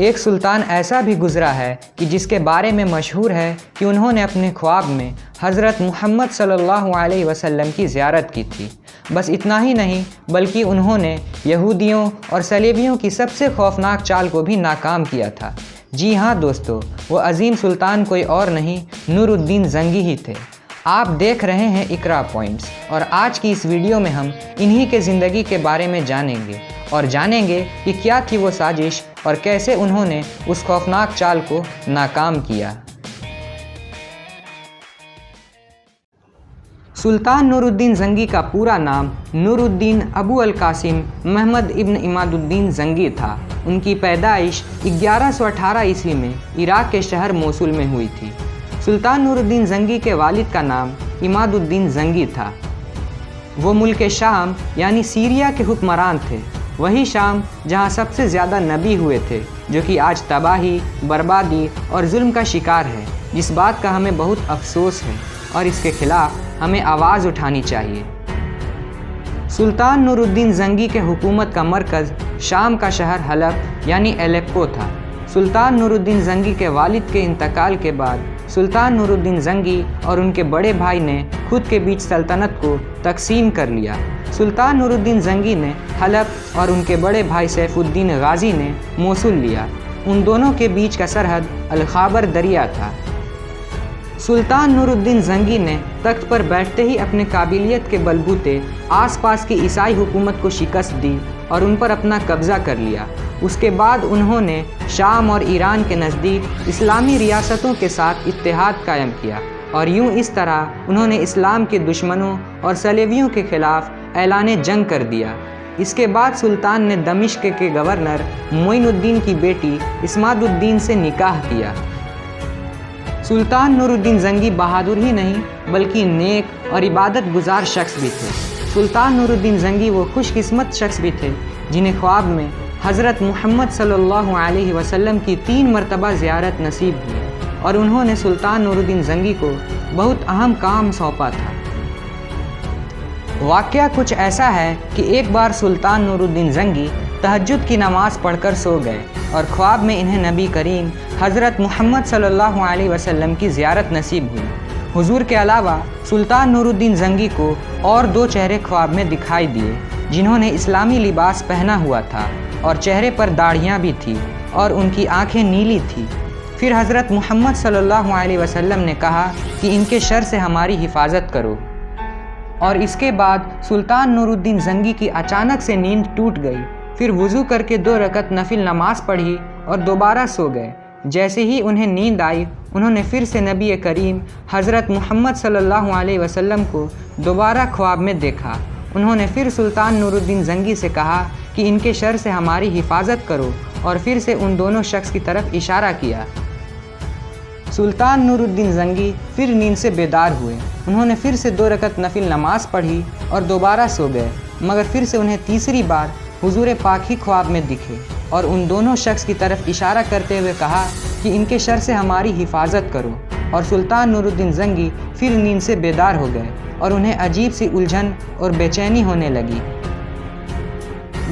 ایک سلطان ایسا بھی گزرا ہے کہ جس کے بارے میں مشہور ہے کہ انہوں نے اپنے خواب میں حضرت محمد صلی اللہ علیہ وسلم کی زیارت کی تھی۔ بس اتنا ہی نہیں بلکہ انہوں نے یہودیوں اور صلیبیوں کی سب سے خوفناک چال کو بھی ناکام کیا تھا۔ جی ہاں دوستو، وہ عظیم سلطان کوئی اور نہیں نور الدین زنگی ہی تھے۔ آپ دیکھ رہے ہیں اقرا پوائنٹس، اور آج کی اس ویڈیو میں ہم انہی کے زندگی کے بارے میں جانیں گے کہ کیا تھی وہ سازش اور کیسے انہوں نے اس خوفناک چال کو ناکام کیا۔ سلطان نور الدین زنگی کا پورا نام نور الدین ابو القاسم محمد ابن عماد الدین زنگی تھا۔ ان کی پیدائش 1118 عیسوی میں عراق کے شہر موصل میں ہوئی تھی۔ سلطان نور الدین زنگی کے والد کا نام عماد الدین زنگی تھا۔ وہ ملک شام یعنی سیریا کے حکمران تھے، وہی شام جہاں سب سے زیادہ نبی ہوئے تھے، جو کہ آج تباہی، بربادی اور ظلم کا شکار ہے، جس بات کا ہمیں بہت افسوس ہے اور اس کے خلاف ہمیں آواز اٹھانی چاہیے۔ سلطان نور الدین زنگی کے حکومت کا مرکز شام کا شہر حلب یعنی الیپو تھا۔ سلطان نور الدین زنگی کے والد کے انتقال کے بعد سلطان نور الدین زنگی اور ان کے بڑے بھائی نے خود کے بیچ سلطنت کو تقسیم کر لیا۔ سلطان نور الدین زنگی نے حلب اور ان کے بڑے بھائی سیف الدین غازی نے موصل لیا۔ ان دونوں کے بیچ کا سرحد الخابر دریا تھا۔ سلطان نور الدین زنگی نے تخت پر بیٹھتے ہی اپنے قابلیت کے بلبوتے آس پاس کی عیسائی حکومت کو شکست دی اور ان پر اپنا قبضہ کر لیا۔ اس کے بعد انہوں نے شام اور ایران کے نزدیک اسلامی ریاستوں کے ساتھ اتحاد قائم کیا، اور یوں اس طرح انہوں نے اسلام کے دشمنوں اور صلیبیوں کے خلاف اعلان جنگ کر دیا۔ اس کے بعد سلطان نے دمشق کے گورنر معین الدین کی بیٹی اسماد الدین سے نکاح کیا۔ سلطان نور الدین زنگی بہادر ہی نہیں بلکہ نیک اور عبادت گزار شخص بھی تھے۔ سلطان نور الدین زنگی وہ خوش قسمت شخص بھی تھے جنہیں خواب میں حضرت محمد صلی اللہ علیہ وسلم کی 3 مرتبہ زیارت نصیب ہوئی، اور انہوں نے سلطان نور الدین زنگی کو بہت اہم کام سونپا تھا۔ واقعہ کچھ ایسا ہے کہ ایک بار سلطان نور الدین زنگی تہجد کی نماز پڑھ کر سو گئے، اور خواب میں انہیں نبی کریم حضرت محمد صلی اللہ علیہ وسلم کی زیارت نصیب ہوئی۔ حضور کے علاوہ سلطان نور الدین زنگی کو اور 2 چہرے خواب میں دکھائی دیے، جنہوں نے اسلامی لباس پہنا ہوا تھا اور چہرے پر داڑھیاں بھی تھیں اور ان کی آنکھیں نیلی تھیں۔ پھر حضرت محمد صلی اللہ علیہ وسلم نے کہا کہ ان کے شر سے ہماری حفاظت کرو، اور اس کے بعد سلطان نور الدین زنگی کی اچانک سے نیند ٹوٹ گئی۔ پھر وضو کر کے 2 رکعت نفل نماز پڑھی اور دوبارہ سو گئے۔ جیسے ہی انہیں نیند آئی، انہوں نے پھر سے نبی کریم حضرت محمد صلی اللہ علیہ وسلم کو دوبارہ خواب میں دیکھا۔ انہوں نے پھر سلطان نور الدین زنگی سے کہا کہ ان کے شر سے ہماری حفاظت کرو، اور پھر سے ان دونوں شخص کی طرف اشارہ کیا۔ سلطان نور الدین زنگی پھر نیند سے بیدار ہوئے۔ انہوں نے پھر سے 2 رکعت نفل نماز پڑھی اور دوبارہ سو گئے، مگر پھر سے انہیں تیسری بار حضور پاک ہی خواب میں دکھے اور ان دونوں شخص کی طرف اشارہ کرتے ہوئے کہا کہ ان کے شر سے ہماری حفاظت کرو، اور سلطان نور الدین زنگی پھر نیند سے بیدار ہو گئے اور انہیں عجیب سی الجھن اور بے چینی ہونے لگی۔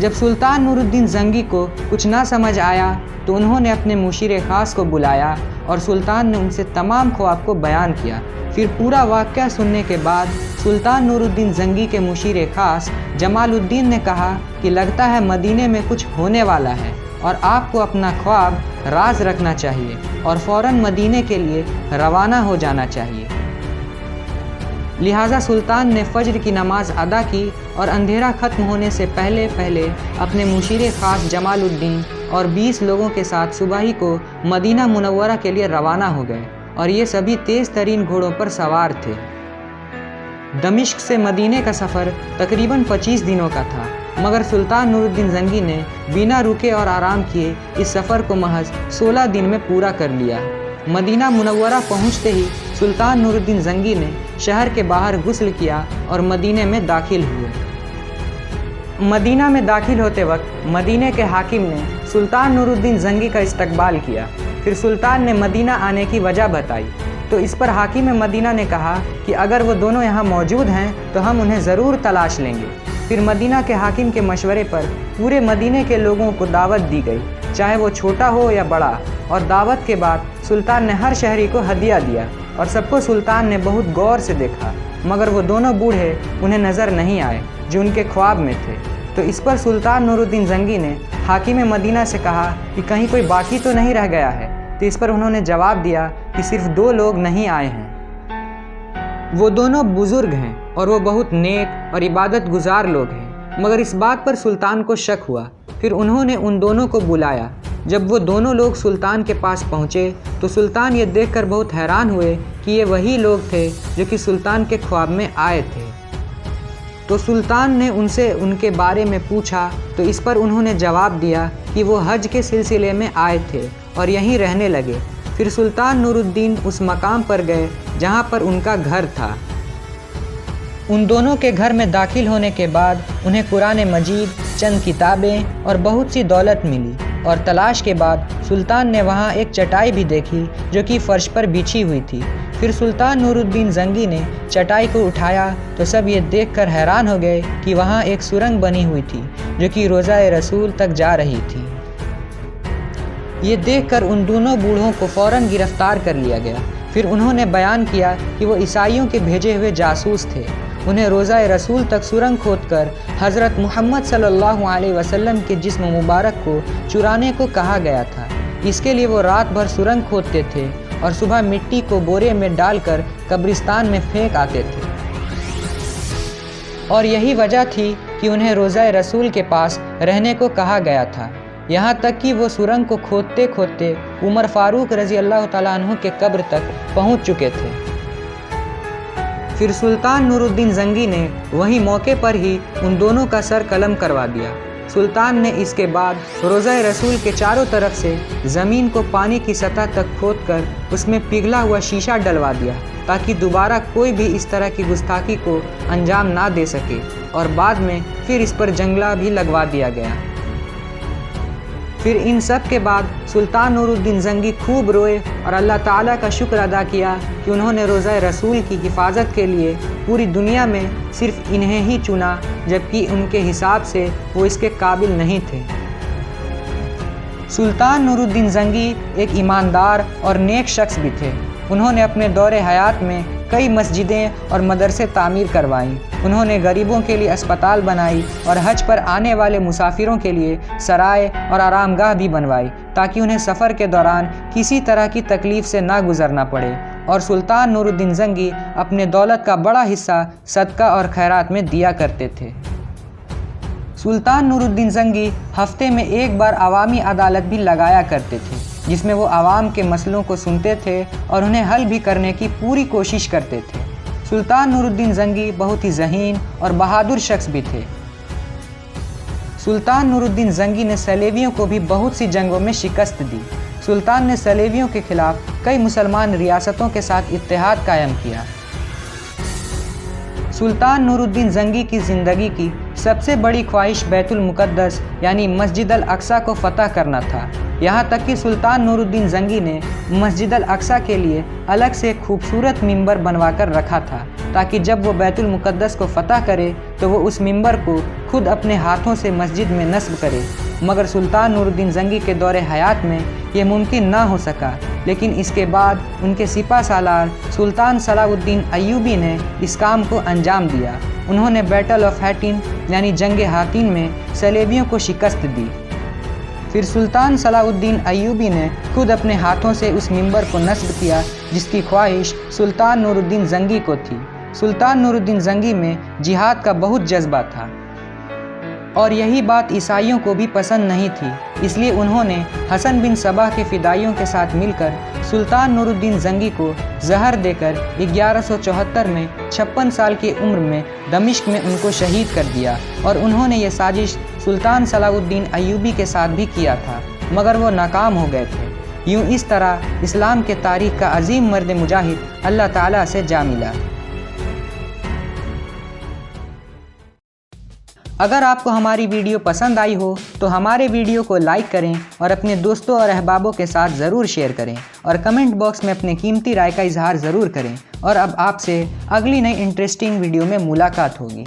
جب سلطان نور الدین زنگی کو کچھ نہ سمجھ آیا تو انہوں نے اپنے مشیر خاص کو بلایا اور سلطان نے ان سے تمام خواب کو بیان کیا۔ پھر پورا واقعہ سننے کے بعد سلطان نور الدین زنگی کے مشیر خاص جمال الدین نے کہا کہ لگتا ہے مدینے میں کچھ ہونے والا ہے، اور آپ کو اپنا خواب راز رکھنا چاہیے اور فوراً مدینے کے لیے روانہ ہو جانا چاہیے۔ لہٰذا سلطان نے فجر کی نماز ادا کی اور اندھیرا ختم ہونے سے پہلے اپنے مشیر خاص جمال الدین اور 20 لوگوں کے ساتھ صبح کو مدینہ منورہ کے لیے روانہ ہو گئے، اور یہ سبھی تیز ترین گھوڑوں پر سوار تھے۔ دمشق سے مدینے کا سفر تقریباً 25 دنوں کا تھا، مگر سلطان نور الدین زنگی نے بنا رکے اور آرام کیے اس سفر کو محض 16 دن میں پورا کر لیا۔ مدینہ منورہ پہنچتے ہی سلطان نور الدین زنگی نے شہر کے باہر غسل کیا اور مدینے میں داخل ہوئے۔ مدینہ میں داخل ہوتے وقت مدینے کے حاکم نے سلطان نور الدین زنگی کا استقبال کیا۔ پھر سلطان نے مدینہ آنے کی وجہ بتائی، تو اس پر حاکم مدینہ نے کہا کہ اگر وہ دونوں یہاں موجود ہیں تو ہم انہیں ضرور تلاش لیں گے۔ پھر مدینہ کے حاکم کے مشورے پر پورے مدینے کے لوگوں کو دعوت دی گئی चाहे वो छोटा हो या बड़ा, और दावत के बाद सुल्तान ने हर शहरी को हदिया दिया और सबको सुल्तान ने बहुत गौर से देखा, मगर वो दोनों बूढ़े उन्हें नज़र नहीं आए जो उनके ख्वाब में थे। तो इस पर सुल्तान नूरुद्दीन ज़ंगी ने हाकिम मदीना से कहा कि कहीं कोई बाकी तो नहीं रह गया है। तो इस पर उन्होंने जवाब दिया कि सिर्फ 2 लोग नहीं आए हैं। वो दोनों बुज़ुर्ग हैं और वो बहुत नेक और इबादत गुजार लोग हैं। मगर इस बात पर सुल्तान को शक हुआ। फिर उन्होंने उन दोनों को बुलाया। जब वो दोनों लोग सुल्तान के पास पहुँचे तो सुल्तान ये देखकर बहुत हैरान हुए कि ये वही लोग थे जो कि सुल्तान के ख्वाब में आए थे। तो सुल्तान ने उनसे उनके बारे में पूछा, तो इस पर उन्होंने जवाब दिया कि वो हज के सिलसिले में आए थे और यहीं रहने लगे। फिर सुल्तान नूरुद्दीन उस मकाम पर गए जहाँ पर उनका घर था। उन दोनों के घर में दाखिल होने के बाद उन्हें कुरान मजीद, चंद किताबें और बहुत सी दौलत मिली, और तलाश के बाद सुल्तान ने वहाँ एक चटाई भी देखी जो कि फर्श पर बिछी हुई थी। फिर सुल्तान नूरुद्दीन ज़ंगी ने चटाई को उठाया तो सब ये देखकर हैरान हो गए कि वहाँ एक सुरंग बनी हुई थी जो कि रोज़ा रसूल तक जा रही थी। ये देखकर उन दोनों बूढ़ों को फ़ौरन गिरफ्तार कर लिया गया। फिर उन्होंने बयान किया कि वो ईसाइयों के भेजे हुए जासूस थे। उन्हें रोज़ा रसूल तक सुरंग खोदकर हज़रत मुहम्मद सल्लल्लाहु अलैहि वसल्लम के जिस्म मुबारक को चुराने को कहा गया था। इसके लिए वो रात भर सुरंग खोदते थे और सुबह मिट्टी को बोरे में डालकर कब्रिस्तान में फेंक आते थे। और यही वजह थी कि उन्हें रोज़ा रसूल के पास रहने को कहा गया था। यहाँ तक कि वो सुरंग को खोदते खोदते उमर फारूक रज़ी अल्लाह ताला अन्हु के कब्र तक पहुँच चुके थे। फिर सुल्तान नूरुद्दीन ज़ंगी ने वही मौके पर ही उन दोनों का सर कलम करवा दिया। सुल्तान ने इसके बाद रोज़ा रसूल के चारों तरफ से ज़मीन को पानी की सतह तक खोदकर उसमें पिघला हुआ शीशा डलवा दिया ताकि दोबारा कोई भी इस तरह की गुस्ताखी को अंजाम ना दे सके, और बाद में फिर इस पर जंगला भी लगवा दिया गया। फिर इन सब के बाद सुल्तान नूरुद्दीन ज़ंगी खूब रोए और अल्लाह ताला का शुक्र अदा किया कि उन्होंने रोज़ा रसूल की हिफाजत के लिए पूरी दुनिया में सिर्फ इन्हें ही चुना, जबकि उनके हिसाब से वो इसके काबिल नहीं थे। सुल्तान नूरुद्दीन ज़ंगी एक ईमानदार और नेक शख्स भी थे। उन्होंने अपने दौरे हयात में कई मस्जिदें और मदरसे तामीर करवाईं। उन्होंने गरीबों के लिए अस्पताल बनाई और हज पर आने वाले मुसाफिरों के लिए सराय और आरामगाह भी बनवाई ताकि उन्हें सफ़र के दौरान किसी तरह की तकलीफ़ से ना गुज़रना पड़े। और सुल्तान नूरुद्दीन ज़ंगी अपने दौलत का बड़ा हिस्सा सदका और खैरात में दिया करते थे। सुल्तान नूरुद्दीन ज़ंगी हफ्ते में एक बार अवामी अदालत भी लगाया करते थे जिसमें वो आवाम के मसलों को सुनते थे और उन्हें हल भी करने की पूरी कोशिश करते थे। सुल्तान नूरुद्दीन ज़ंगी बहुत ही ज़हीन और बहादुर शख्स भी थे। सुल्तान नूरुद्दीन ज़ंगी ने सलेबियों को भी बहुत सी जंगों में शिकस्त दी। सुल्तान ने सलेबियों के खिलाफ कई मुसलमान रियासतों के साथ इत्तेहाद कायम किया। सुल्तान नूरुद्दीन ज़ंगी की ज़िंदगी की सबसे बड़ी ख्वाहिश बैतुल मुक़द्दस यानी मस्जिद अल अक्सा को फ़तह करना था। यहाँ तक कि सुल्तान नूरुद्दीन ज़ंगी ने मस्जिद अल अक्सा के लिए अलग से खूबसूरत मिंबर बनवा कर रखा था ताकि जब वो बैतुल मुक़द्दस को फ़तह करे तो वो उस मिंबर को खुद अपने हाथों से मस्जिद में नस्ब करे। मगर सुल्तान नूरुद्दीन ज़ंगी के दौरे हयात में ये मुमकिन ना हो सका, लेकिन इसके बाद उनके सिपा सालार सुल्तान सलाहुद्दीन अय्यूबी ने इस काम को अंजाम दिया। उन्होंने बैटल ऑफ हैटिन यानी जंग हातिन में सलेबियों को शिकस्त दी। फिर सुल्तान सलाहुद्दीन अय्यूबी ने खुद अपने हाथों से उस मिंबर को नस्ब किया जिसकी ख्वाहिश सुल्तान नूरुद्दीन ज़ंगी को थी। सुल्तान नूरुद्दीन ज़ंगी में जिहाद का बहुत जज्बा था और यही बात ईसाइयों को भी पसंद नहीं थी, इसलिए उन्होंने हसन बिन सबाह के फ़िदाइयों के साथ मिलकर सुल्तान नूरुद्दीन ज़ंगी को जहर देकर 1174 में 56 साल की उम्र में दमिश्क में उनको शहीद कर दिया। और उन्होंने ये साजिश सुल्तान सलाहुद्दीन अय्यूबी के साथ भी किया था, मगर वो नाकाम हो गए थे। यूँ इस तरह इस्लाम के तारीख़ का अजीम मर्द मुजाहिद अल्लाह ताला से जा मिला। अगर आपको हमारी वीडियो पसंद आई हो तो हमारे वीडियो को लाइक करें और अपने दोस्तों और अहबाबों के साथ ज़रूर शेयर करें और कमेंट बॉक्स में अपने कीमती राय का इजहार ज़रूर करें। और अब आपसे अगली नई इंटरेस्टिंग वीडियो में मुलाकात होगी।